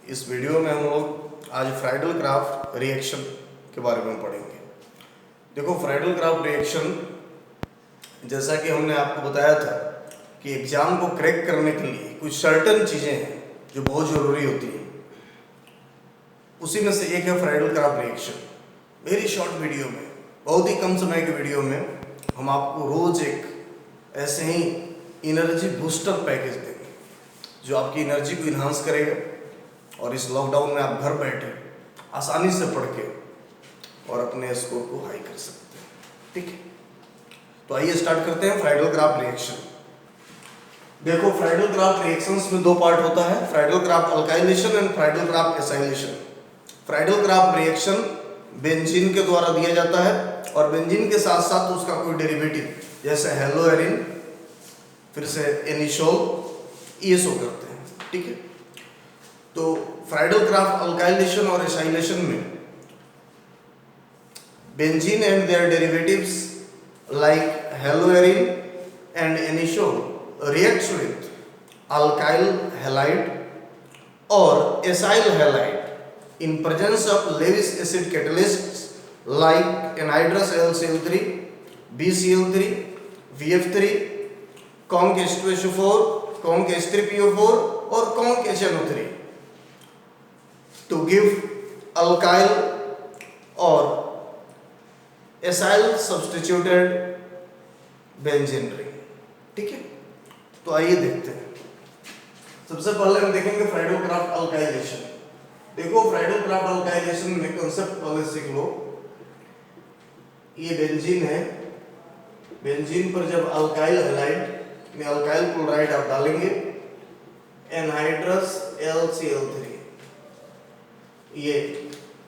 इस वीडियो में हम लोग आज फ्राइडल क्राफ्ट रिएक्शन के बारे में पढ़ेंगे। देखो, फ्राइडल क्राफ्ट रिएक्शन जैसा कि हमने आपको बताया था कि एग्जाम को क्रैक करने के लिए कुछ सर्टेन चीज़ें हैं जो बहुत ज़रूरी होती हैं। उसी में से एक है Friedl craft reaction. Very short video में, बहुत ही कम समय के वीडियो में हम आपको रोज एक ऐसे ही एनर्जी बूस्टर पैकेज देंगे जो आपकी एनर्जी को इन्हांस करेगा और इस लॉकडाउन में आप घर बैठे आसानी से पढ़ के और अपने स्कोर को हाई कर सकते हैं। ठीक है, तो आइए स्टार्ट करते हैं फ्राइडल क्राफ्ट रिएक्शन। देखो, फ्राइडल क्राफ्ट रिएक्शंस में दो पार्ट होता है, Friedl Crafts alkylation and Friedl Crafts acylation. Friedl craft reaction benzene के द्वारा दिया जाता है और बेंजीन के साथ साथ उसका कोई डेरिवेटिव जैसे हेलोएरिन, फिर से एनिसोल, ये शो करते हैं। ठीक है, तो फ्राइडल क्राफ्ट अल्काइलेशन और एसाइलेशन में benzene and their derivatives like haloarene and anisole reacts with alkyl halide or acyl halide in presence of Lewis acid catalysts like anhydrous LCl3, BCl3, VF3, conc H2SO4, conc H3PO4 or conc HNO3 to give alkyl or acyl substituted benzene ring। ठीक है, तो आइए देखते हैं। सबसे पहले हम देखेंगे फ्राइडल क्राफ्ट अल्काइलेशन। देखो, फ्राइडल क्राफ्ट अल्काइलेशन में कंसेप्ट पहले सीख लो। ये बेंजीन है, बेंजीन पर जब अल्काइल हैलाइड में अल्काइल क्लोराइड आप डालेंगे, एनहाइड्रस LCl3, ये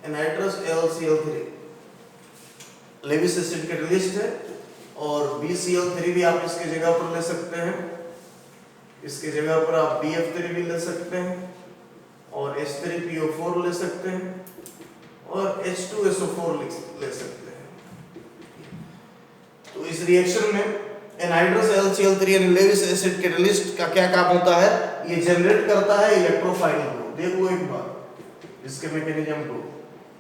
anhydrous LCl3 Lewis acid catalyst है और BCl3 भी आप इसकी जगह पर ले सकते हैं। इसकी जगह पर आप BF3 भी ले सकते हैं और H3PO4 ले सकते हैं और H2SO4 ले सकते हैं। तो इस रिएक्शन में एनहाइड्रस LCl3 यानी लेविस एसिड कैटलिस्ट का क्या काम होता है? ये जनरेट करता है इलेक्ट्रोफाइल को। देखो एक बार इसके मैकेनिज्म को,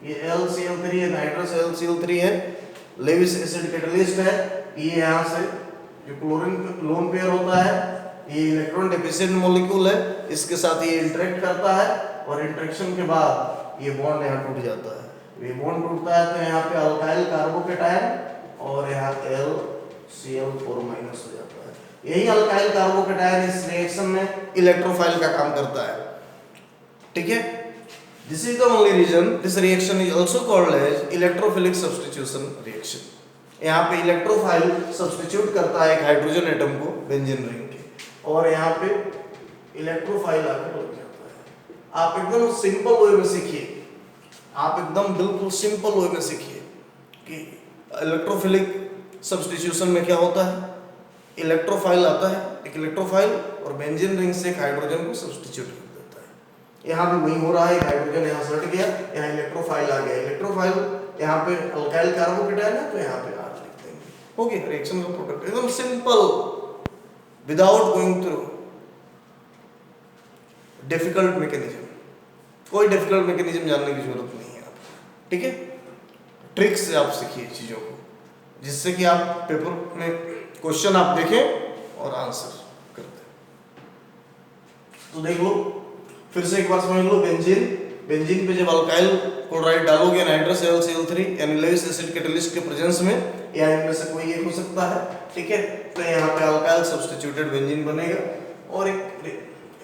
ये LCl3 एनहाइड्रस LCl3 है, लेविस एसिड कैटलिस्ट है। ये यहाँ से जो क्लोरीन लोन पेयर होता है, ये इलेक्ट्रॉन डेफिशिएंट मॉलिक्यूल है, इसके साथ ये इंटरेक्ट करता है और इंटरेक्शन के बाद ये बॉन्ड यहाँ टूट जाता है। ये बॉन्ड टूटता है तो यहाँ पे अल्काइल कार्बोकेटायन और यहाँ LCl4- हो जाता है। यही अल्काइल कार्बोकेटायन इस रिएक्शन में इलेक्ट्रोफाइल का काम करता है। ठीक है, this is the only reason this reaction is also called as electrophilic substitution reaction. यहाँ पे इलेक्ट्रोफाइल सब्स्टिट्यूट करता है एक हाइड्रोजन एटम को बेंजीन रिंग के और यहाँ पे इलेक्ट्रोफाइल आकर लग जाता है। आप एकदम सिंपल वे में सीखिए, आप एकदम बिल्कुल सिंपल वे में सीखिए कि इलेक्ट्रोफिलिक सब्स्टिट्यूशन में क्या होता है। इलेक्ट्रोफाइल आता है, एक इलेक्ट्रोफाइल और बेंजीन रिंग से एक हाइड्रोजन को सब्स्टिट्यूट कर देता है। यहाँ भी वही हो रहा है, हाइड्रोजन यहाँ से हट गया, यहाँ इलेक्ट्रोफाइल आ गया। इलेक्ट्रोफाइल यहाँ पे अल्काइल कार्बोकेटायन है तो यहाँ पे R लिख देंगे। हो गया रिएक्शन का प्रोडक्ट, एकदम simple, without going through difficult mechanism. कोई डिफिकल्ट मैकेनिज्म जानने की जरूरत नहीं है आपको। ठीक है, ट्रिक से आप सीखिए चीजों को, जिससे कि आप पेपर में क्वेश्चन आप देखें और आंसर कर दें। तो देख लो, फिर से एक बार समझ लो। बेंजीन पे जब अल्काइल क्लोराइड डालोगे, एनहाइड्रस LCl3 यानी लेविस एसिड कैटलिस्ट के प्रेजेंस में, या इनमें से कोई एक हो सकता है। ठीक है, तो यहाँ पे अल्काइल सब्स्टिट्यूटेड बेंजीन बनेगा और एक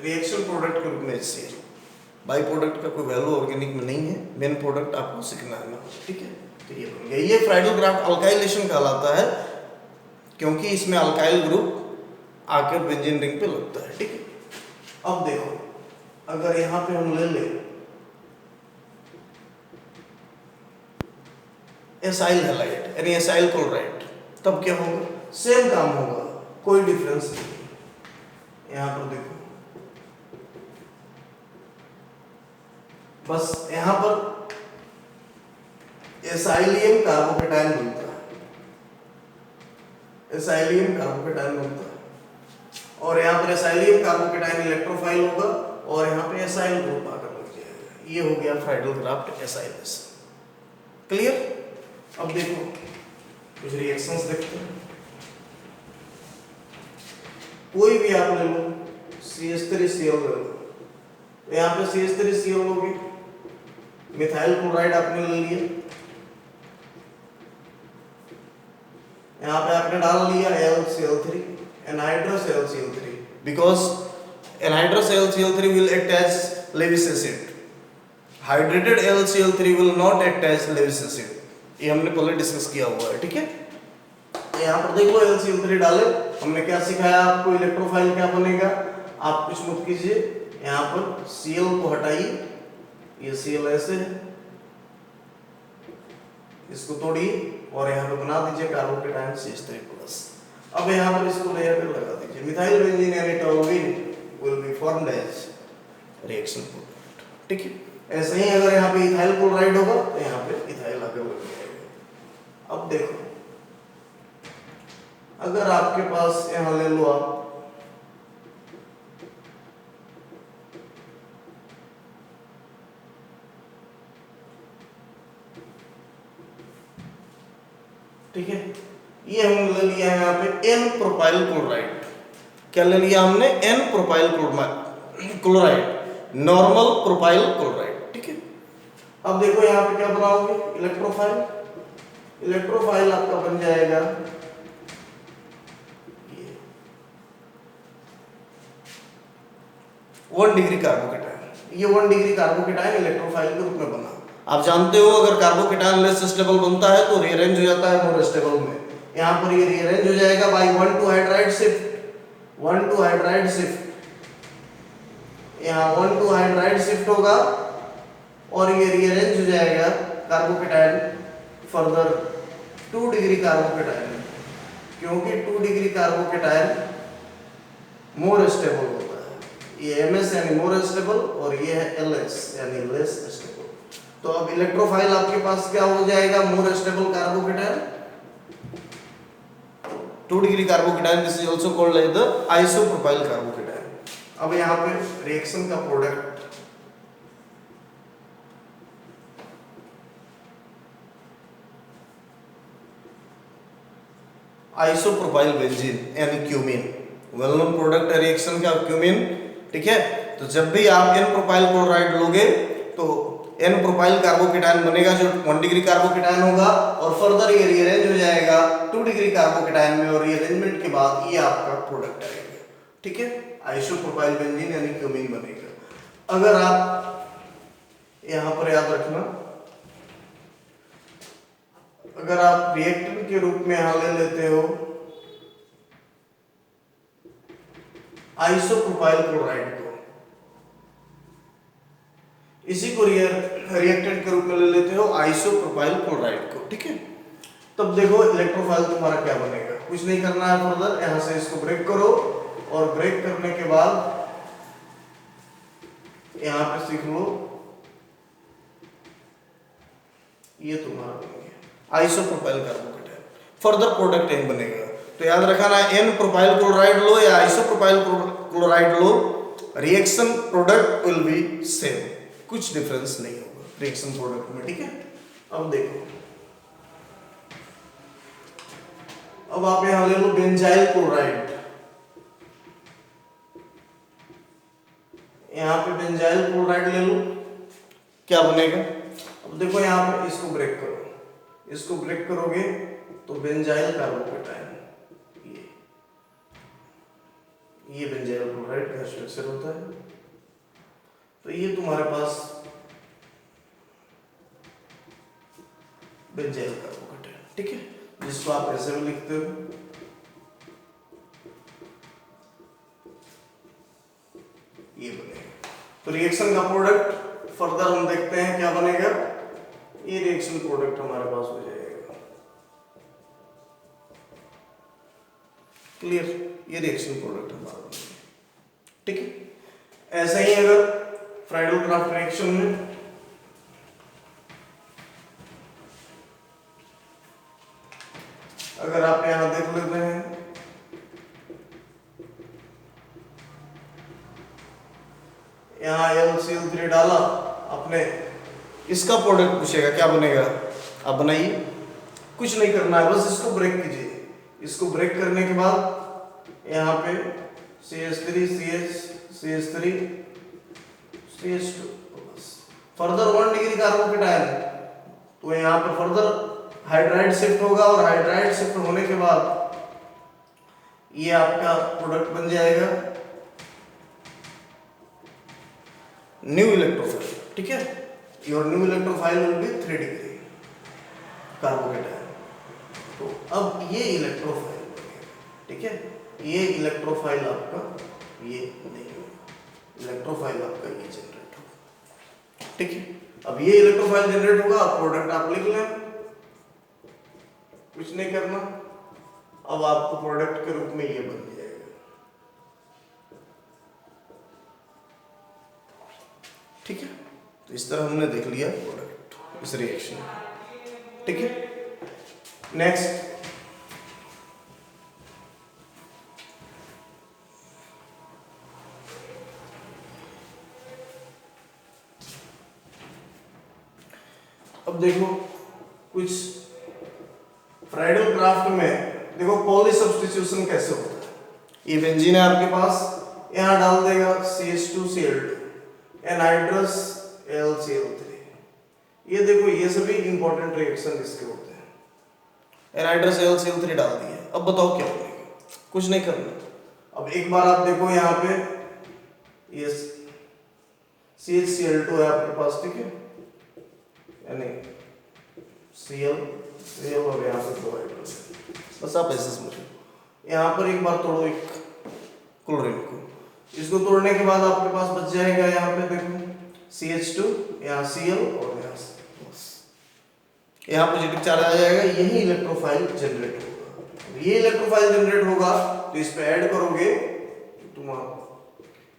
रिएक्शन प्रोडक्ट के रूप में HCl। बाई प्रोडक्ट का कोई वैल्यू ऑर्गेनिक में नहीं है, मेन प्रोडक्ट आपको सीखना है। ठीक है, तो ये बन गया। ये फ्राइडल क्राफ्ट अल्काइलेशन कहलाता है क्योंकि इसमें अल्काइल ग्रुप आकर बेंजीन रिंग पे लगता है। ठीक है, अब देखो, अगर यहाँ पे हम ले लें एसाइल हैलाइड यानी एसाइल क्लोराइड, तब क्या होगा? सेम काम होगा, कोई डिफरेंस नहीं। यहाँ पर देखो, बस यहाँ पर एसाइलियम कार्बोकेटायन बनता है, एसाइलियम कार्बोकेटायन बनता है और यहाँ पर एसाइलियम कार्बोकेटायन इलेक्ट्रोफाइल होगा और यहाँ पे एसाइल ग्रुप आकर लग जाएगा। ये हो गया फ्राइडल क्राफ्ट एसाइलेशन। क्लियर? अब देखो कुछ रिएक्शंस देखते हैं। कोई भी आप ले लो, CH3Cl ले लो, यहाँ पे CH3Cl लोगे, मिथाइल क्लोराइड आपने ले लिया, यहाँ पे आपने डाल लिया LCl3, anhydrous LCl3, because anhydrous LCl3 will act as Lewis acid, hydrated LCl3 will not act as Lewis acid, ये हमने पहले डिस्कस किया हुआ है, ठीक है। यहाँ पर देखो LCl3 डाले, हमने क्या सिखाया आपको, इलेक्ट्रोफाइल क्या बनेगा, आप कुछ मत कीजिए, यहाँ पर Cl को हटाइए, ये Cl ऐसे है, इसको तोड़िए और यहाँ पे बना दीजिए कार्बोकेटायन CH3+। अब यहाँ पर इसको ले आकर लगा दीजिए, मिथाइल बेंजीन यानी toluene will be formed as reaction product, ठीक है। ऐसे ही अगर यहाँ पे इथाइल क्लोराइड होगा तो यहाँ पे इथाइल आकर लग जाएगा। अब देखो अगर आपके पास यहाँ ले लो आप ठीक है, ये हम ले लिया है यहाँ पे N प्रोपाइल क्लोराइड। क्या ले लिया हमने? N propyl chloride, normal propyl chloride, ठीक है। अब देखो यहाँ पे क्या बनाओगे, इलेक्ट्रोफाइल, इलेक्ट्रोफाइल आपका बन जाएगा ये 1 डिग्री कार्बोकेटायन, ये 1 डिग्री कार्बोकेटायन इलेक्ट्रोफाइल के रूप में बना। आप जानते हो अगर कार्बोकेटायन लेस स्टेबल बनता है तो रीअरेंज हो जाता है मोर स्टेबल में, यहाँ पर ये रीअरेंज हो जाएगा by 1 to hydride shift, 1 to hydride shift, यहाँ 1 to हाइड्राइड शिफ्ट होगा और ये रीअरेंज हो जाएगा कार्बोकेटायन फर्दर 2 डिग्री कार्बोकेटायन, क्योंकि 2 डिग्री कार्बोकेटायन मोर स्टेबल होता है, ये MS यानी मोर स्टेबल और ये है LS यानी लेस स्टेबल। तो अब इलेक्ट्रोफाइल आपके पास क्या हो जाएगा, more stable carbocation, 2 degree carbocation, this is also called as the isopropyl carbocation. अब यहाँ पे रिएक्शन का प्रोडक्ट आइसोप्रोपाइल बेंजीन यानी क्यूमीन, वेल नोन प्रोडक्ट है रिएक्शन का क्यूमीन, ठीक है। तो जब भी आप N प्रोपाइल क्लोराइड लोगे तो N प्रोपाइल कार्बोकेटायन बनेगा जो 1 डिग्री कार्बोकेटायन होगा और फर्दर ये रीअरेंज हो जाएगा 2 डिग्री कार्बोकेटायन में और रीअरेंजमेंट के बाद ये आपका प्रोडक्ट आएगा, ठीक है, आइसोप्रोपाइल बेंजीन यानी क्यूमीन बनेगा। अगर आप यहाँ पर याद रखना, अगर आप रिएक्टेंट के रूप में यहाँ ले लेते हो आइसोप्रोपाइल क्लोराइड को, इसी को रिएक्टेंट के रूप में ले लेते हो आइसोप्रोपाइल क्लोराइड को, ठीक है। तब देखो इलेक्ट्रोफाइल तुम्हारा क्या बनेगा, कुछ नहीं करना है फर्दर, यहां से इसको ब्रेक करो और ब्रेक करने के बाद यहां पे सीख लो, ये तुम्हारा बन गया isopropyl carbocation, further product N बनेगा। तो याद रखना N प्रोपाइल क्लोराइड लो या isopropyl chloride low, reaction product will B same, कुछ डिफरेंस नहीं होगा रिएक्शन प्रोडक्ट में, ठीक है। अब देखो, अब आप यहां ले लो बेंजाइल क्लोराइड, यहां पे बेंजाइल क्लोराइड ले लो, क्या बनेगा? अब देखो यहां पे इसको ब्रेक करो, इसको ब्रेक करोगे तो बेंजाइल कार्बोकेटायन, ये बेंजाइल क्लोराइड का स्ट्रक्चर होता है। तो ये तुम्हारे पास बेंजाइल कार्बोकेटायन, ठीक है, जिसको आप ऐसे भी लिखते हो, ये बनेगा। तो रिएक्शन का प्रोडक्ट फर्दर हम देखते हैं क्या बनेगा, ये रिएक्शन प्रोडक्ट हमारे पास हो जाएगा, क्लियर, ये रिएक्शन प्रोडक्ट हमारा बनेगा, ठीक है। ऐसे ही अगर फ्राइडल क्राफ्ट रिएक्शन में अगर आप यहां देख लेते हैं, यहां LCl3 डाला अपने इसका प्रोडक्ट पूछेगा, क्या बनेगा? आप बनाइए, कुछ नहीं करना है, बस इसको ब्रेक कीजिए। इसको ब्रेक करने के बाद यहाँ पे CH3 CH3 CH2, further 1 degree carbocation, तो यहाँ पे फर्दर हाइड्राइड शिफ्ट होगा और हाइड्राइड शिफ्ट होने के बाद ये आपका प्रोडक्ट बन जाएगा न्यू इलेक्ट्रोफाइल। ठीक है, your new electrophile will be 3 degree carbocation. तो अब ये इलेक्ट्रोफाइल बनेगा। ठीक है, ये इलेक्ट्रोफाइल आपका ये नहीं होगा, इलेक्ट्रोफाइल आपका ये जनरेट होगा। ठीक है, अब ये इलेक्ट्रोफाइल जनरेट होगा, प्रोडक्ट आप लिख लें, कुछ नहीं करना। अब आपको प्रोडक्ट के रूप में ये बन जाएगा। ठीक है, तो इस तरह हमने देख लिया प्रोडक्ट इस रिएक्शन। ठीक है, नेक्स्ट अब देखो कुछ फ्राइडल क्राफ्ट में देखो पॉली सब्स्टिट्यूशन कैसे होता है। ये बेंजीन है आपके पास, यहाँ डाल देगा CH2Cl2, एनहाइड्रस LCl3। ये देखो ये सभी इंपॉर्टेंट रिएक्शन इसके होते हैं। एनहाइड्रस LCl3 डाल दिया, अब बताओ क्या बनेगा? कुछ नहीं करना। अब एक बार आप देखो यहाँ पे ये CHCl2 है आपके पास। ठीक है, यानी Cl और यहाँ पे प्रोवाइड कर, बस आप ऐसे समझो। यहाँ पर एक बार तोड़ो एक क्लोरीन को, इसको तोड़ने के बाद आपके पास बच जाएगा यहाँ पे देखो CH2, यहाँ Cl और यहाँ पॉजिटिव चार्ज आ जाएगा। यही इलेक्ट्रोफाइल जनरेट होगा। ये इलेक्ट्रोफाइल जनरेट होगा तो इस पे ऐड करोगे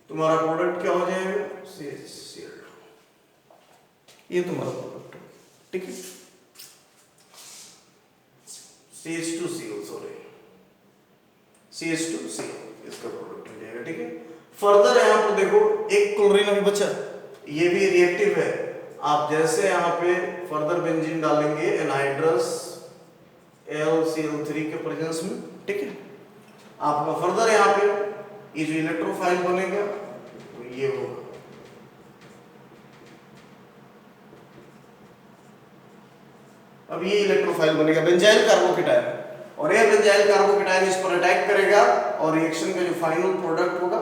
तुम्हारा प्रोडक्ट क्या हो जाएगा? CH2, ये तुम्हारा प्रोडक्ट है। ठीक है, CH2Cl, सॉरी CH2Cl इसका प्रोडक्ट हो जाएगा। ठीक है, फर्दर यहाँ पर देखो एक क्लोरीन अभी बचा, ये भी रिएक्टिव है। आप जैसे यहाँ पे फर्दर बेंजीन डालेंगे एनहाइड्रस LCl3 के प्रेजेंस में। ठीक है, आपका फर्दर यहाँ पे ये जो इलेक्ट्रोफाइल बनेगा वो ये होगा। अब ये इलेक्ट्रोफाइल बनेगा बेंजाइल कार्बोकेटायन, और ये बेंजाइल कार्बोकेटायन इस पर अटैक करेगा और रिएक्शन का जो फाइनल प्रोडक्ट होगा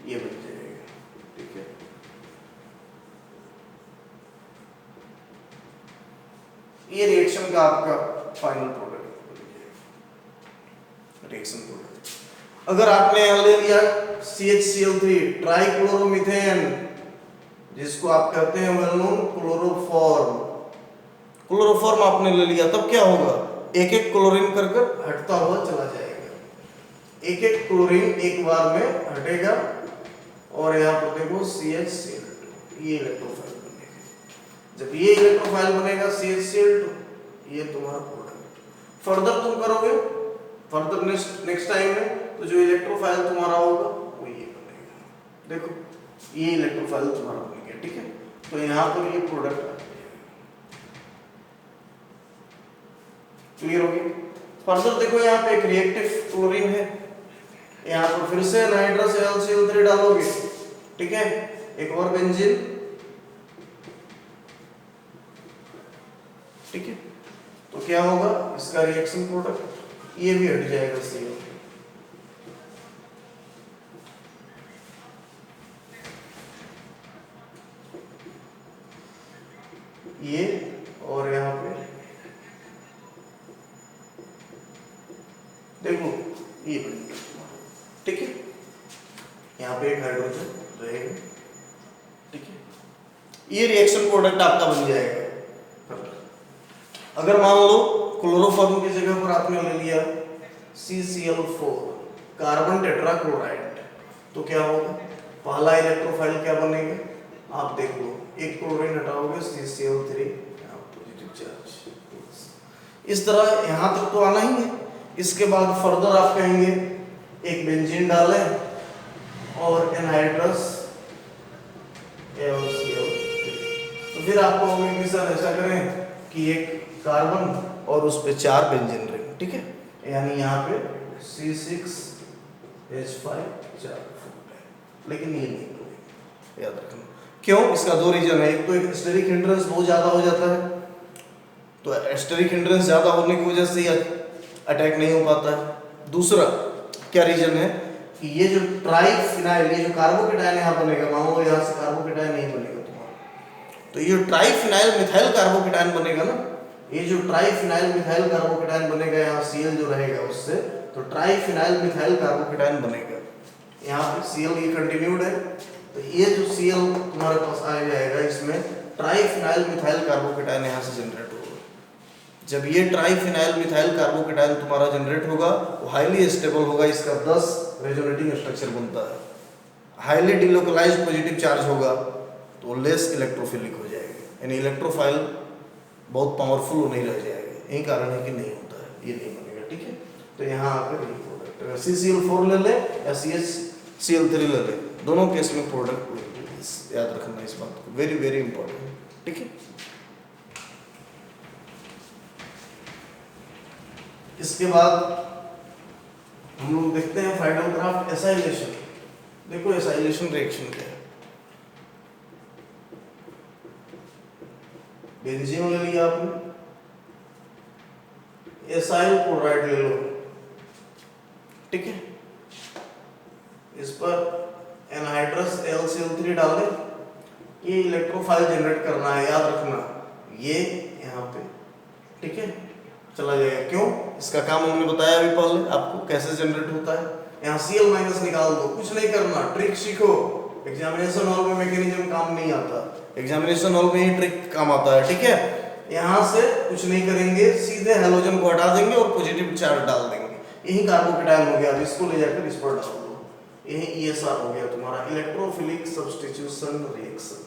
ये बन जाएगा। ठीक है, ये रिएक्शन का आपका फाइनल प्रोडक्ट बन जाएगा, रिएक्शन प्रोडक्ट। अगर आपने यहां ले लिया CHCl3 ट्राइक्लोरोमीथेन, जिसको आप कहते हैं वेल नोन क्लोरोफॉर्म, क्लोरोफॉर्म आपने ले लिया, तब क्या होगा? एक एक क्लोरीन कर हटता हुआ चला जाएगा। एक एक क्लोरीन एक बार में हटेगा और यहाँ पर देखो CHCl2, ये इलेक्ट्रोफाइल बनेगा। जब ये इलेक्ट्रोफाइल बनेगा CHCl2, ये तुम्हारा प्रोडक्ट। फर्दर तुम करोगे फर्दर नेक्स्ट टाइम में तो जो इलेक्ट्रोफाइल तुम्हारा होगा वो ये बनेगा। देखो ये इलेक्ट्रोफाइल तुम्हारा बन गया। ठीक है, तो यहाँ पर ये प्रोडक्ट क्लियर हो गया। फर्दर देखो यहाँ पे एक रिएक्टिव क्लोरीन है, यहाँ पर फिर से एनहाइड्रस LCl3 डालोगे। ठीक है, एक और बेंजीन। ठीक है, तो क्या होगा? इसका रिएक्शन प्रोडक्ट ये भी हट जाएगा Cl। ये और यहाँ पे देखो ये बन गया। ठीक है, यहाँ पे एक हाइड्रोजन रहेगा। ठीक है, ये रिएक्शन प्रोडक्ट आपका बन जाएगा। अगर मान लो क्लोरोफॉर्म की जगह पर आपने ले लिया CCl4 कार्बन टेट्राक्लोराइड, तो क्या होगा? पहला इलेक्ट्रोफाइल क्या बनेगा? आप देख लो, एक क्लोरीन हटाओगे CCl3 पॉजिटिव चार्ज। इस तरह यहाँ तक तो आना ही है। इसके बाद फर्दर आप कहेंगे एक बेंजीन डालें और एनहाइड्रस LCl तो फिर आप कहोगे कि सर ऐसा करें कि एक कार्बन और उस पे 4 बेंजीन रिंग, ठीक है, यानी यहाँ पे C6H5 4, लेकिन ये नहीं करेंगे, याद रखना। क्यों? इसका 2 रीजन है। एक तो एक स्टेरिक हिंड्रेंस बहुत ज़्यादा हो जाता है, तो स्टेरिक हिंड्रेंस ज़्यादा होने की वजह से अटैक नहीं हो पाता है। दूसरा क्या रीजन है कि ये जो ट्राइफिनाइल, ये जो कार्बोकेटायन यहाँ बनेगा, मान लो यहाँ से कार्बोकेटायन नहीं बनेगा तुम्हारा, तो ये ट्राइफिनाइल मिथाइल कार्बोकेटायन बनेगा ना, ये जो ट्राइफिनाइल मिथाइल कार्बोकेटायन बनेगा, यहाँ Cl जो रहेगा उससे, तो ट्राइफिनाइल मिथाइल कार्बोकेटायन बनेगा। यहाँ पे Cl ये कंटिन्यूड है, तो ये जो Cl तुम्हारे पास आ जाएगा, इसमें ट्राइफिनाइल मिथाइल कार्बोकेटायन यहाँ से जनरेट होगा। जब ये ट्राइफिनाइल मिथाइल कार्बोकेटायन तुम्हारा जनरेट होगा, वो हाईली स्टेबल होगा, इसका 10 रेजोनेटिंग स्ट्रक्चर बनता है, हाईली डिलोकलाइज्ड पॉजिटिव चार्ज होगा, तो लेस इलेक्ट्रोफिलिक हो जाएगा, यानी इलेक्ट्रोफाइल बहुत पावरफुल नहीं रह जाएगा। यही कारण है कि नहीं होता है, ये नहीं बनेगा, ठीक है। तो यहाँ आकर ये प्रोडक्ट अगर CCl4 ले ले या CHCl3 ले ले, दोनों केस में प्रोडक्ट याद रखना इस बात को, वेरी वेरी इंपॉर्टेंट, ठीक है। इसके बाद हम लोग देखते हैं फ्राइडल क्राफ्ट एसाइलेशन। देखो एसाइलेशन रिएक्शन क्या है। बेंजीन ले लिया आपने, एसाइल क्लोराइड ले लो, ठीक है, इस पर एनहाइड्रस LCl3 डाल दे, ये इलेक्ट्रोफाइल जनरेट करना है, याद रखना, ये यहाँ पे, ठीक है, चला जाएगा। क्यों? इसका काम हमने बताया अभी पहले आपको कैसे जनरेट होता है। यहाँ Cl- निकाल दो, कुछ नहीं करना, ट्रिक सीखो। एग्जामिनेशन हॉल में मैकेनिज्म काम नहीं आता, एग्जामिनेशन हॉल में ही ट्रिक काम आता है, ठीक है। यहाँ से कुछ नहीं करेंगे, सीधे हैलोजन को हटा देंगे और पॉजिटिव चार्ज डाल देंगे, यही कार्बोकेटायन हो गया। अब इसको ले जाकर इस पर डाल दो, यही ESR हो गया तुम्हारा, इलेक्ट्रोफिलिक सब्स्टिट्यूशन रिएक्शन।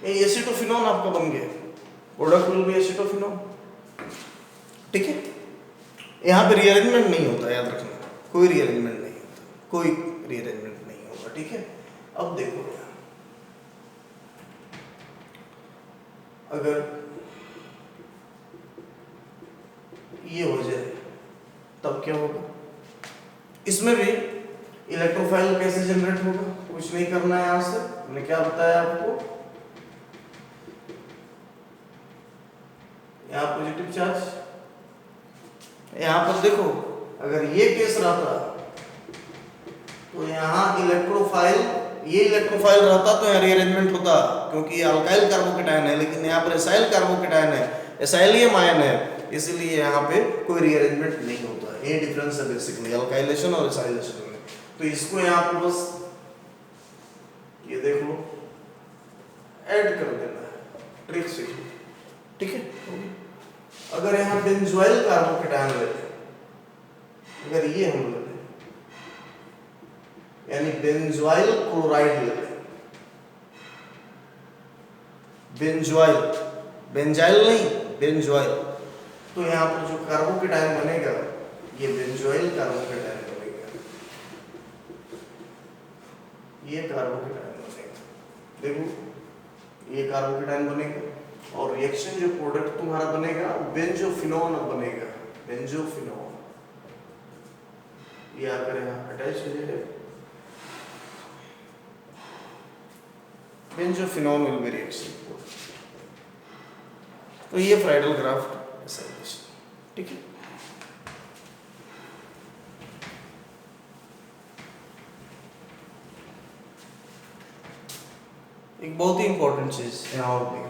ये एसिटोफिनोन आपका बन गया, प्रोडक्ट विल बी एसिटोफिनोन, ठीक है। यहाँ पे रीअरेंजमेंट नहीं होता, याद रखना, कोई रीअरेंजमेंट नहीं होता, कोई रीअरेंजमेंट नहीं होगा, ठीक है। अब देखो अगर ये हो जाए तब क्या होगा, इसमें भी इलेक्ट्रोफाइल कैसे जनरेट होगा, कुछ नहीं करना है। यहाँ से हमने क्या बताया आपको, यहाँ पॉजिटिव चार्ज, यहाँ पर देखो अगर ये केस रहता तो यहाँ इलेक्ट्रोफाइल, ये इलेक्ट्रोफाइल रहता तो यहाँ रीअरेंजमेंट होता, क्योंकि ये अल्काइल कार्बोकेटायन है, लेकिन यहाँ पर एसाइल कार्बोकेटायन है, एसाइलियम आयन है, इसलिए यहाँ पे कोई रीअरेंजमेंट नहीं होता। ये डिफरेंस है बेसिकली अल्काइलेशन और एसाइलेशन में। तो इसको यहाँ पे बस ये देख लो, ऐड कर देना है, ट्रिक सीख लो, ठीक है। अगर यहाँ बेंजोइल कार्बोकेटायन ले लें, अगर ये हम ले लें, यानी बेंजोइल क्लोराइड ले लें, बेंजोइल, बेंजाइल नहीं, बेंजोइल, तो यहाँ पर जो कार्बोकेटायन बनेगा ये बेंजोइल कार्बोकेटायन बनेगा, ये कार्बोकेटायन बनेगा, देखो ये कार्बोकेटायन बनेगा, और रिएक्शन जो प्रोडक्ट तुम्हारा बनेगा बेंजोफिनोन बनेगा, बेंजोफिनोन, ये आकर यहाँ अटैच हो जाएगा, बेंजोफिनोन विल बी रिएक्शन। तो ये फ्राइडल क्राफ्ट एसाइलेशन, ठीक है। एक बहुत ही इंपॉर्टेंट चीज यहाँ और देख लो,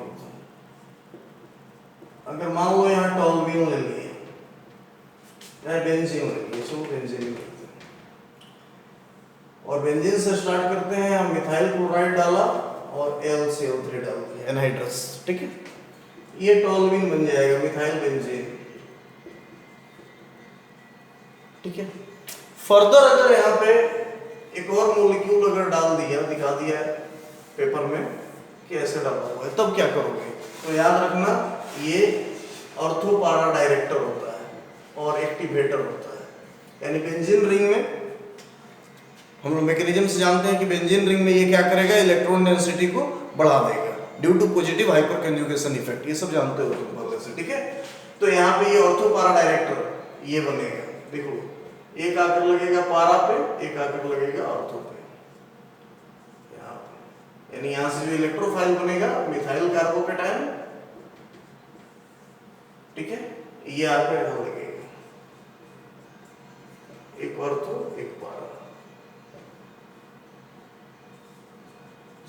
अगर मान लो यहाँ टॉल्यूइन ले लिए, यहाँ बेंजीन ले लिए, सो बेंजीन लेते हैं और बेंजीन से स्टार्ट करते हैं, हम मिथाइल क्लोराइड डाला और LCl3 डाल दिया, एनहाइड्रस, ठीक है। ये टॉल्यूइन बन जाएगा, मिथाइल बेंजीन, ठीक है। फर्दर अगर यहाँ पे एक और मॉलिक्यूल अगर डाल दिया, दिखा दिया है पेपर में कि ऐसे डाला हुआ है, तब क्या करोगे, तो याद रखना ये ऑर्थो पारा डायरेक्टर होता है और एक्टिवेटर होता है। यानी बेंजीन रिंग में हम लोग मैकेनिज्म से जानते हैं कि बेंजीन रिंग में ये क्या करेगा, इलेक्ट्रॉन डेंसिटी को बढ़ा देगा due to positive hyperconjugation effect, ये सब जानते हो तुम पहले से, ठीक है। तो यहाँ पे ये ऑर्थो पारा डायरेक्टर ये बनेगा, देखो एक आकर लगेगा पारा पे, एक आकर लगेगा ऑर्थो पे, यानी यहां से जो इलेक्ट्रोफाइल बनेगा मिथाइल कार्बोकेटायन, ठीक है, ये आकर यहां लगेगा, एक ऑर्थो एक पारा।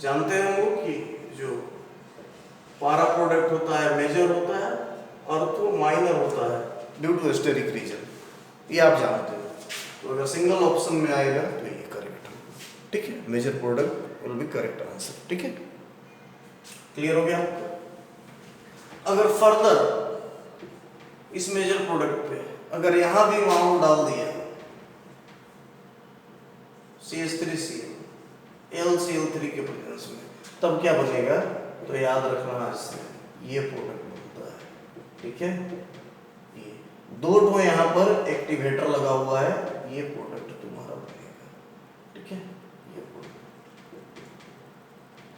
जानते हैं वो कि जो पारा प्रोडक्ट होता है मेजर होता है, ऑर्थो माइनर होता है ड्यू टू स्टेरिक रीजन, ये आप जानते हो। तो अगर सिंगल ऑप्शन में आएगा तो ये करेक्ट, ठीक है, major product will be correct answer, ठीक है। क्लियर हो गया? अगर फर्दर इस मेजर प्रोडक्ट पे अगर यहां भी माउंट डाल दिया CH3Cl LCl3 के प्रेजेंस में, तब क्या बनेगा? तो याद रखना इससे ये प्रोडक्ट बनता है, ठीक है। ये दो ठो यहाँ पर एक्टिवेटर लगा हुआ है, ये प्रोडक्ट तुम्हारा बनेगा, ठीक है। ये प्रोडक्ट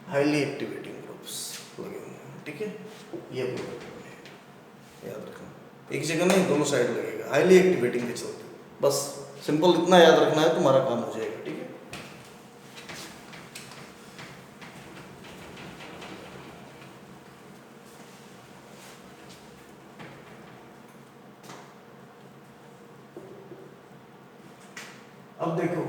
हाईली एक्टिवेटिंग ग्रुप्स लगे हुए हैं, ठीक है, ये प्रोडक्ट बनेगा, याद रखना। एक जगह नहीं, दोनों साइड लगेगा हाईली एक्टिवेटिंग के चलते, बस सिंपल इतना याद रखना है, तुम्हारा काम हो जाएगा, ठीक है। अब देखो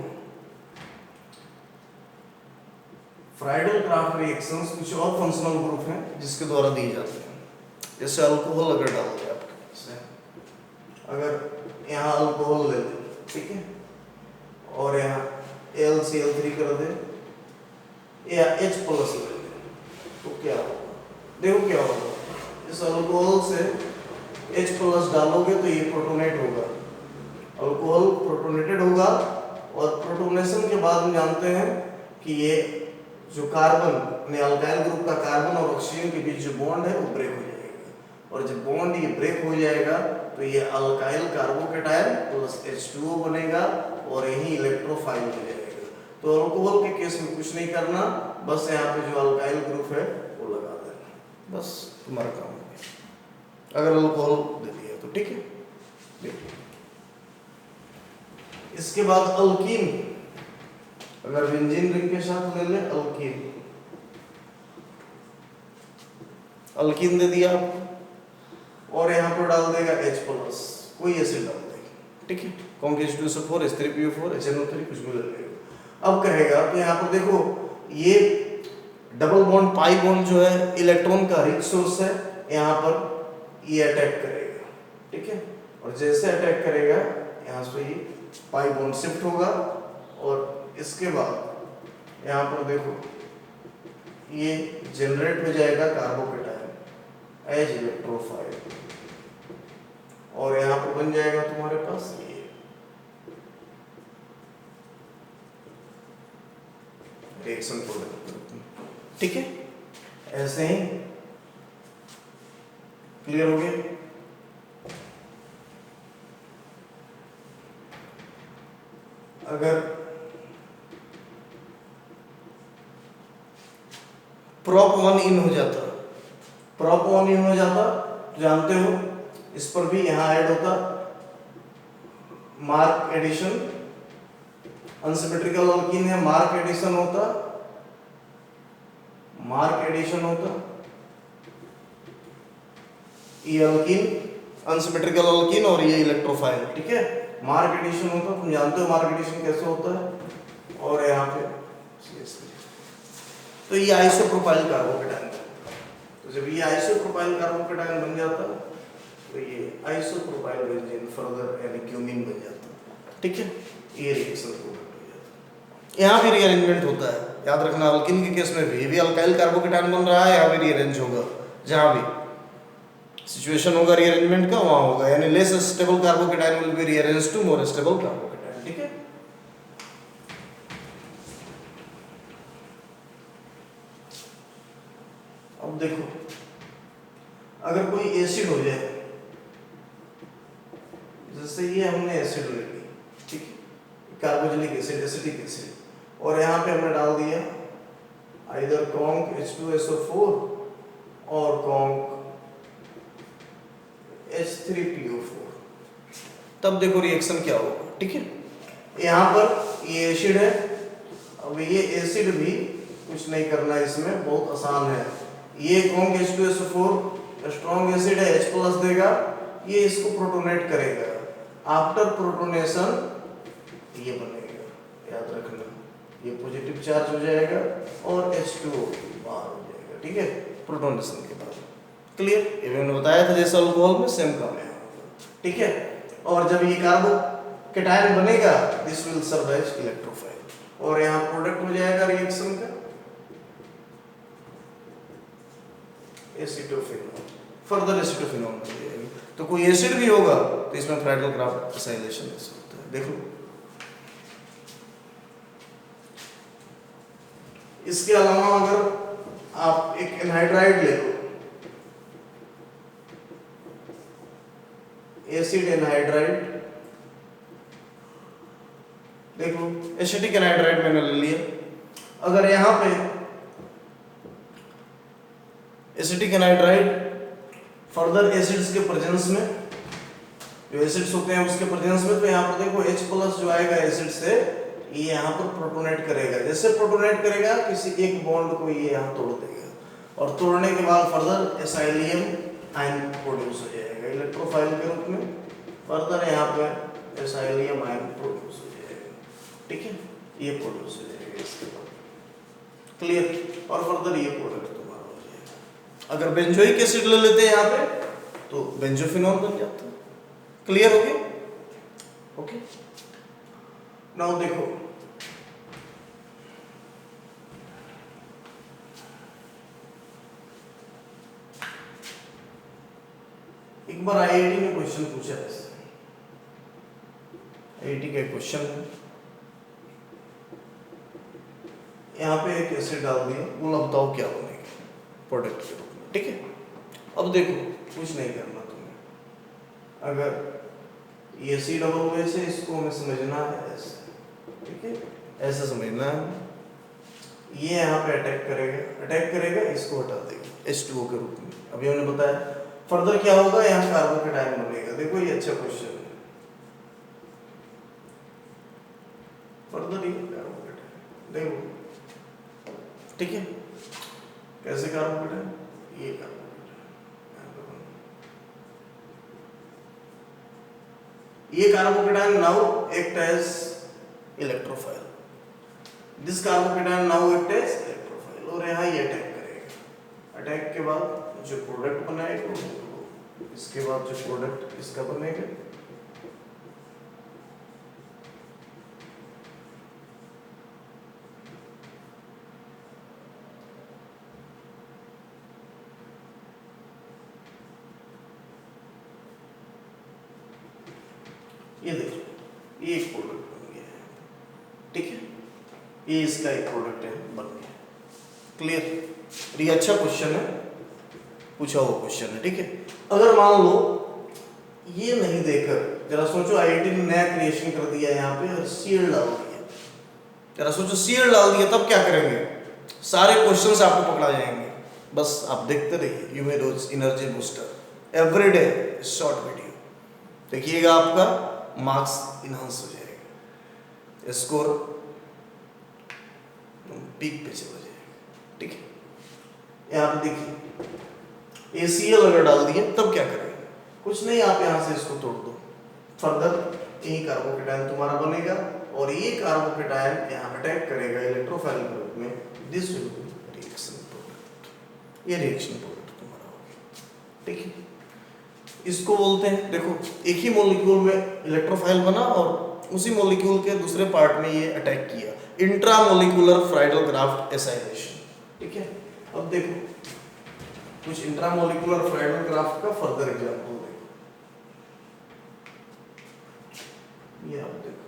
फ्राइडल क्राफ्ट रिएक्शंस कुछ और फंक्शनल ग्रुप हैं जिसके द्वारा दिए जाते हैं। जैसे अल्कोहल अगर डाल दिया आपके, अगर यहाँ अल्कोहल ले लें, ठीक है, और यहाँ AlCl3 कर दे या H+ ले लें, तो क्या होगा? देखो क्या होगा, इस अल्कोहल से H+ डालोगे तो ये प्रोटोनेट होगा, अल्कोहल प्रोटोनेटेड होगा, और प्रोटोनेशन के बाद हम जानते हैं कि ये जो कार्बन अल्काइल ग्रुप का कार्बन और ऑक्सीजन के बीच जो बॉन्ड है वो ब्रेक हो जाएगा, और जब बॉन्ड ये ब्रेक हो जाएगा तो ये अल्काइल कार्बोकेटायन प्लस H2O बनेगा और यही इलेक्ट्रोफाइल हो जाएगा। तो अल्कोहल के केस में कुछ नहीं करना, बस यहाँ पे जो अल्काइल ग्रुप है वो लगा देना, बस तुम्हारा काम हो गया। अगर अल्कोहल दे दिया तो ठीक है। देखिए इसके बाद अल्कीन, अगर बेंजीन रिंग के साथ ले लें अल्कीन, अल्कीन दे दिया और यहाँ पर डाल देगा H+, कोई एसिड डाल देगा, ठीक है, कौन H2SO4 H3PO4 HNO3 कुछ भी ले लेगा। अब कहेगा तो यहाँ पर देखो ये डबल बॉन्ड पाई बॉन्ड जो है इलेक्ट्रॉन का रिच सोर्स है, यहाँ पर ये अटैक करेगा, ठीक है, और जैसे अटैक करेगा यहाँ से ये पाई बॉन्ड शिफ्ट होगा, और इसके बाद यहाँ पर देखो ये जनरेट हो जाएगा कार्बोकेटायन एज इलेक्ट्रोफाइल, और यहाँ पर बन जाएगा तुम्हारे पास ये रिएक्शन प्रोडक्ट, ठीक है। ऐसे ही क्लियर हो गया? अगर prop 1 इन हो जाता, prop 1 इन हो जाता तो जानते हो इस पर भी यहां ऐड होता मार्क एडिशन, अनसिमेट्रिकल अल्कीन है, मार्क एडिशन होता, मार्क एडिशन होता, ये अल्कीन अनसिमेट्रिकल अल्कीन और ये इलेक्ट्रोफाइल, ठीक है, मार्क एडिशन होता, तुम जानते हो मार्क एडिशन कैसे होता है, और यहाँ पे तो ये आइसोप्रोपाइल कार्बोकेटायन, तो जब ये आइसोप्रोपाइल कार्बोकेटायन बन जाता तो ये आइसोप्रोपाइल बेंजीन फर्दर यानी क्यूमीन बन जाता, ठीक है, ये रिएक्शन प्रोडक्ट हो जाता। यहाँ भी रीअरेंजमेंट होता है, याद रखना, अल्कीन के केस में भी अल्काइल कार्बोकेटायन बन रहा है, यहाँ भी रीअरेंज होगा, जहाँ भी सिचुएशन होगा रीअरेंजमेंट का वहां होगा, यानी less stable carbocation will be rearranged to more stable carbocation, ठीक है। अब देखो अगर कोई एसिड हो जाए जैसे ये हमने एसिड ले ली, ठीक है, कार्बोक्सिलिक एसिड, एसिटिक एसिड, और यहाँ पे हमने डाल दिया आइदर कॉन्क H2SO4 और कॉन्क H3PO4, तब देखो रिएक्शन क्या होगा, ठीक है। यहाँ पर ये एसिड है, अब ये एसिड भी कुछ नहीं करना है, इसमें बहुत आसान है। ये कॉन्क H2SO4 स्ट्रॉन्ग एसिड है, H प्लस देगा, ये इसको प्रोटोनेट करेगा, आफ्टर प्रोटोनेशन ये बनेगा, याद रखना, ये पॉजिटिव चार्ज हो जाएगा और H2O बाहर हो जाएगा, ठीक है, प्रोटोनेशन के बाद। क्लियर? ये मैंने बताया था जैसे अल्कोहल में सेम काम है, ठीक है। और जब ये कार्बोकेटायन बनेगा, this will serve as electrophile, और यहाँ प्रोडक्ट हो जाएगा रिएक्शन का एसिटोफिनॉल, फर्दर एसिटोफिनॉल बन जाएगी। तो कोई एसिड भी होगा तो इसमें फ्राइडल क्राफ्ट एसाइलेशन होता है, देख लो। इसके अलावा अगर आप एक एनहाइड्राइड ले लो, एसिड एनहाइड्राइड, देखो एसिटिक एनहाइड्राइड मैंने ले लिया। अगर यहाँ पे एसिटिक एनहाइड्राइड फर्दर एसिड्स के प्रेजेंस में, जो एसिड्स होते हैं उसके प्रेजेंस में, तो यहाँ पर देखो H प्लस जो आएगा एसिड से, ये यहाँ पर प्रोटोनेट करेगा। जैसे प्रोटोनेट करेगा किसी एक बॉन्ड को ये यहाँ तोड़ देगा, और तोड़ने के बाद फर्दर एसाइलियम आयन प्रोड्यूस हो जाएगा इलेक्ट्रोफाइल के रूप में, फर्दर यहाँ पे एसाइलियम आयन प्रोड्यूस हो जाएगा, ठीक है, ये प्रोड्यूस हो जाएगा इसके बाद। क्लियर? और फर्दर ये प्रोडक्ट तुम्हारा हो जाएगा। अगर बेंजोइक एसिड ले लेते हैं यहाँ पे तो बेंजोफिनॉल बन जाता है। क्लियर हो गया? ओके, नाउ देखो, एक बार आईआईटी ने क्वेश्चन पूछा है, आईआईटी का क्वेश्चन है, यहाँ पे एक एसिड डाल दिया, बोला बताओ क्या बनेगा प्रोडक्ट के रूप में, ठीक है। अब देखो कुछ नहीं करना तुम्हें, अगर ये सी डबल ओ एच है, इसको हमें समझना है ऐसे, ठीक है, ऐसे समझना है। ये यहाँ पे अटैक करेगा, इसको हटा देगा H2O के रूप में। अभी हमने बताया फर्दर क्या होगा, यहाँ कार्बोकेटायन बनेगा। देखो ये अच्छा क्वेश्चन है, फर्दर ये कार्बोकेटायन देखो, ठीक है, कैसे कार्बोकेटायन, ये कार्बोकेटायन, ये carbocation now act as electrophile, this carbocation now act as electrophile, और यहाँ ये अटैक करेगा। अटैक के बाद जो प्रोडक्ट बनाएगा, इसके बाद जो प्रोडक्ट इसका बनेगा, ये देखो ये एक प्रोडक्ट बन गया है, ठीक है, ये इसका एक प्रोडक्ट है, बन गया। क्लियर? ये अच्छा क्वेश्चन है, पूछा हुआ क्वेश्चन है, ठीक है। अगर मान लो ये नहीं देकर, जरा सोचो आईआईटी ने नया क्रिएशन कर दिया यहाँ पे और सीएल डाल दिया, जरा सोचो सीएल डाल दिया तब क्या करेंगे? सारे क्वेश्चंस आपको पकड़ा जाएंगे, बस आप देखते रहिए। यूमेडोज energy booster everyday short video देखिएगा, आपका मार्क्स इनहांस हो जाएगा, स्कोर पीक पे चला जाएगा, ठीक है। यहाँ पे देखिए ACl अगर डाल दिए तब क्या करेंगे? कुछ नहीं, आप यहाँ से इसको तोड़ दो, फर्दर यही कार्बोकेटायन तुम्हारा बनेगा, और ये कार्बोकेटायन यहाँ अटैक करेगा इलेक्ट्रोफाइल के रूप में, this will be reaction product, ये रिएक्शन प्रोडक्ट तुम्हारा हो गया, ठीक है। इसको बोलते हैं, देखो एक ही मॉलिक्यूल में इलेक्ट्रोफाइल बना और उसी मॉलिक्यूल के दूसरे पार्ट में ये अटैक किया, इंट्रामोलिकुलर फ्राइडल क्राफ्ट एसाइलेशन, ठीक है। अब देखो कुछ इंट्रामोलिकुलर फ्राइडल क्राफ्ट का फर्दर एग्जांपल देखो, ये आप देखो,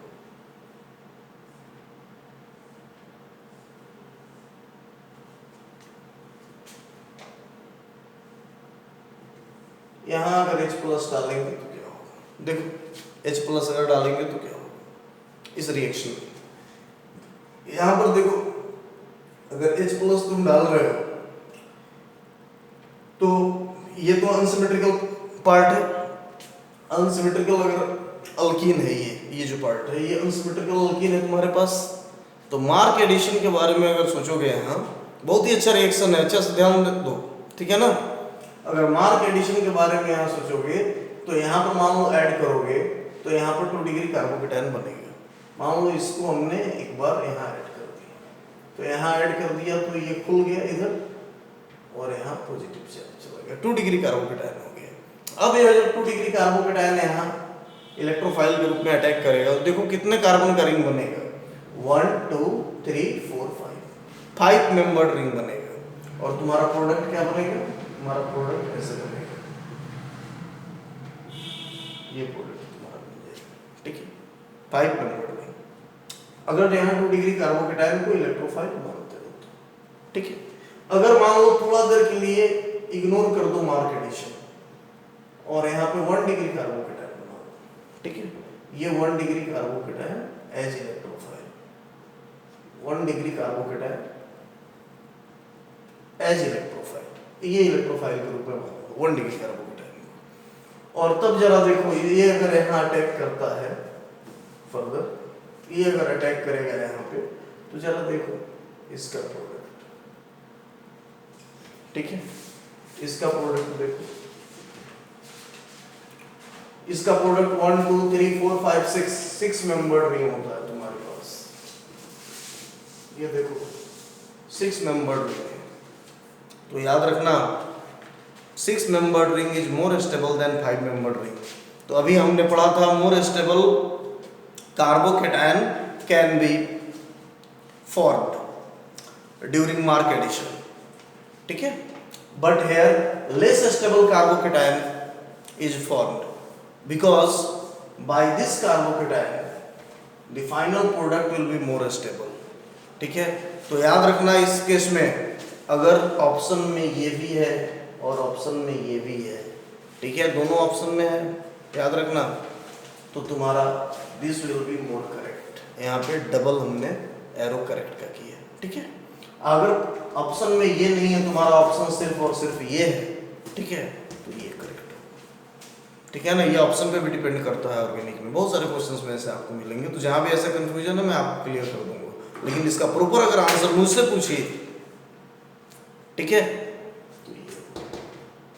यहाँ अगर H प्लस डालेंगे तो क्या होगा? देखो H प्लस अगर डालेंगे तो क्या होगा इस रिएक्शन में। यहाँ पर देखो अगर H प्लस तुम डाल रहे हो तो ये तो अनसिमेट्रिकल पार्ट है, अनसिमेट्रिकल अगर अल्कीन है ये जो पार्ट है ये अनसिमेट्रिकल अल्कीन है तुम्हारे पास। तो मार्क एडिशन के बारे में अगर सोचोगे यहाँ बहुत ही अच्छा रिएक्शन है, अच्छा से ध्यान दो, ठीक है ना। अगर मार्क एडिशन के बारे में यहाँ सोचोगे तो यहाँ पर मान लो ऐड करोगे तो यहाँ पर 2 डिग्री कार्बोकेटायन बनेगा। मान लो इसको हमने एक बार यहाँ ऐड कर दिया, तो यहाँ ऐड कर दिया तो ये खुल गया इधर और यहाँ पॉजिटिव चार्ज चला गया, 2 डिग्री कार्बोकेटायन हो गया। अब ये जब 2 डिग्री कार्बोकेटायन यहाँ इलेक्ट्रोफाइल के रूप में अटैक करेगा तो देखो कितने कार्बन का रिंग बनेगा, 1 2 3 4 5 मेंबर्ड रिंग बनेगा। और तुम्हारा प्रोडक्ट क्या बनेगा, तुम्हारा प्रोडक्ट ऐसे बनेगा, ये प्रोडक्ट तुम्हारा बन जाएगा, ठीक है, 5 मेंबर्ड रिंग। अगर यहाँ 2 डिग्री कार्बोकेटायन को इलेक्ट्रोफाइल मानते हो तो, ठीक है। अगर मान लो थोड़ा देर के लिए इग्नोर कर दो मार्क एडिशन और यहाँ पे 1 डिग्री कार्बोकेटायन बना दो, ठीक है, ये 1 degree carbocation as electrophile, 1 degree carbocation as electrophile, ये इलेक्ट्रोफाइल के रूप में मानो 1 डिग्री कार्बोकेटायन को। और तब जरा देखो ये अगर यहाँ अटैक करता है फर्दर, ये अगर अटैक करेगा यहाँ पे तो जरा देखो इसका प्रोडक्ट, ठीक है, इसका प्रोडक्ट देखो, इसका प्रोडक्ट 1 2 3 4 5 6 मेंबर्ड रिंग होता है तुम्हारे पास, ये देखो 6 मेंबर्ड रिंग है। तो याद रखना 6 membered ring is more stable than 5 membered ring. तो अभी हमने पढ़ा था more stable carbocation can be formed during mark addition, ठीक है, but here less stable carbocation is formed because by this carbocation the final product will be more stable, ठीक है। तो याद रखना इस केस में अगर ऑप्शन में ये भी है और ऑप्शन में ये भी है, ठीक है, दोनों ऑप्शन में है, याद रखना, तो तुम्हारा this will be more correct. यहाँ पे डबल हमने एरो करेक्ट का किया, ठीक है। अगर ऑप्शन में ये नहीं है, तुम्हारा ऑप्शन सिर्फ और सिर्फ ये है, ठीक है, तो ये करेक्ट हो, ठीक है ना। ये ऑप्शन पे भी डिपेंड करता है ऑर्गेनिक में, बहुत सारे क्वेश्चंस में ऐसे आपको मिलेंगे, तो जहाँ भी ऐसा कंफ्यूजन है मैं आपको क्लियर कर दूंगा, लेकिन इसका प्रॉपर अगर आंसर मुझसे पूछिए, ठीक है,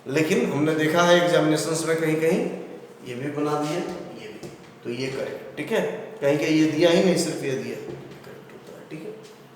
लेकिन हमने देखा है एग्जामिनेशंस में कहीं कहीं ये भी बना दिया, ये भी, तो ये करेक्ट, ठीक है, कहीं कहीं ये दिया ही नहीं, सिर्फ ये दिया।